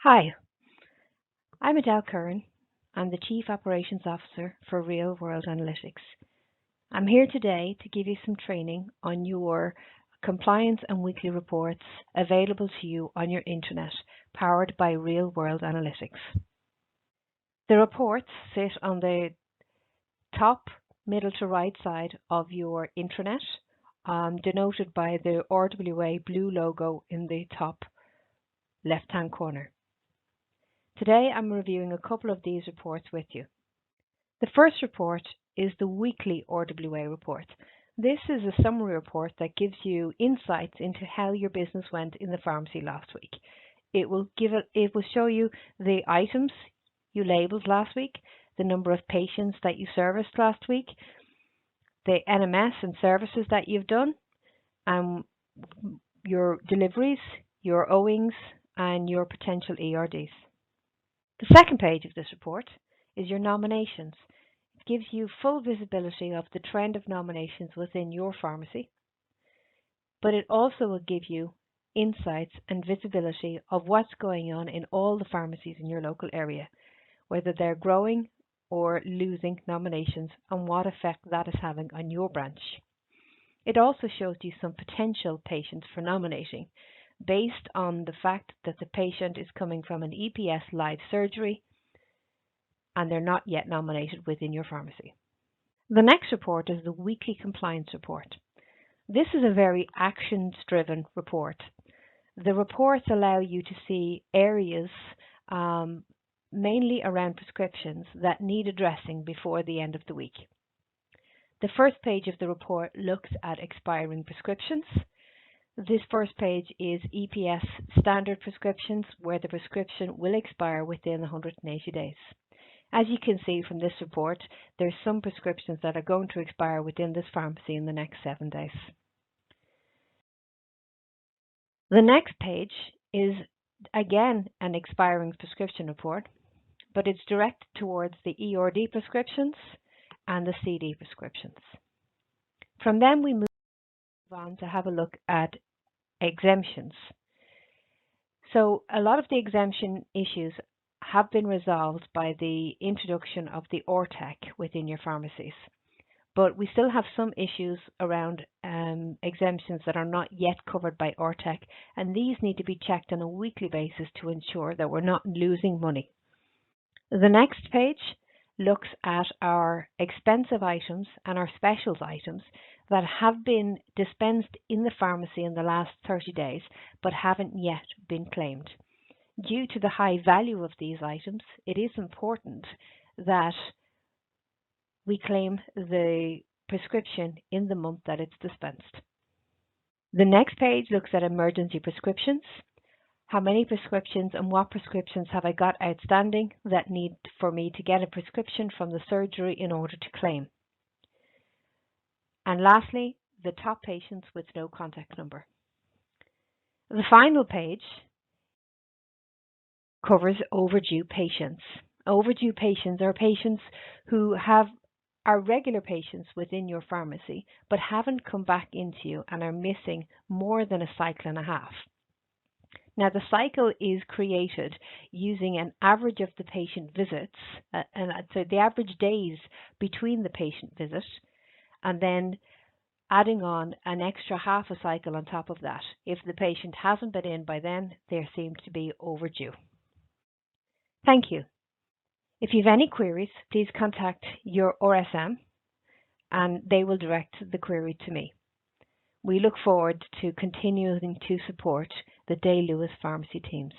Hi, I'm Adele Curran. I'm the Chief Operations Officer for Real World Analytics. I'm here today to give you some training on your compliance and weekly reports available to you on your intranet, powered by Real World Analytics. The reports sit on the top, middle to right side of your intranet, denoted by the RWA blue logo in the top left-hand corner. Today I'm reviewing a couple of these reports with you. The first report is the weekly RWA report. This is a summary report that gives you insights into how your business went in the pharmacy last week. It will show you the items you labeled last week, the number of patients that you serviced last week, the NMS and services that you've done, your deliveries, your owings, and your potential ERDs. The second page of this report is your nominations. It gives you full visibility of the trend of nominations within your pharmacy, but it also will give you insights and visibility of what's going on in all the pharmacies in your local area, whether they're growing or losing nominations and what effect that is having on your branch. It also shows you some potential patients for nominating based on the fact that the patient is coming from an EPS live surgery and they're not yet nominated within your pharmacy. The next report is the weekly compliance report. This is a very actions-driven report. The reports allow you to see areas mainly around prescriptions that need addressing before the end of the week. The first page of the report looks at expiring prescriptions. This first page is EPS standard prescriptions where the prescription will expire within 180 days. As you can see from this report, there's some prescriptions that are going to expire within this pharmacy in the next 7 days. The next page is again an expiring prescription report, but it's directed towards the ERD prescriptions and the CD prescriptions. From them we move on to have a look at exemptions. So a lot of the exemption issues have been resolved by the introduction of the RTEC within your pharmacies. But we still have some issues around exemptions that are not yet covered by RTEC, and these need to be checked on a weekly basis to ensure that we're not losing money. The next page looks at our expensive items and our specials items that have been dispensed in the pharmacy in the last 30 days but haven't yet been claimed. Due to the high value of these items, it is important that we claim the prescription in the month that it's dispensed. The next page looks at emergency prescriptions. How many prescriptions and what prescriptions have I got outstanding that need for me to get a prescription from the surgery in order to claim? And lastly, the top patients with no contact number. The final page covers overdue patients. Overdue patients are patients who are regular patients within your pharmacy but haven't come back into you and are missing more than a cycle and a half. Now the cycle is created using an average of the patient visits, so the average days between the patient visit, and then adding on an extra half a cycle on top of that. If the patient hasn't been in by then, they seem to be overdue. Thank you. If you have any queries, please contact your RSM and they will direct the query to me. We look forward to continuing to support the Day Lewis Pharmacy teams.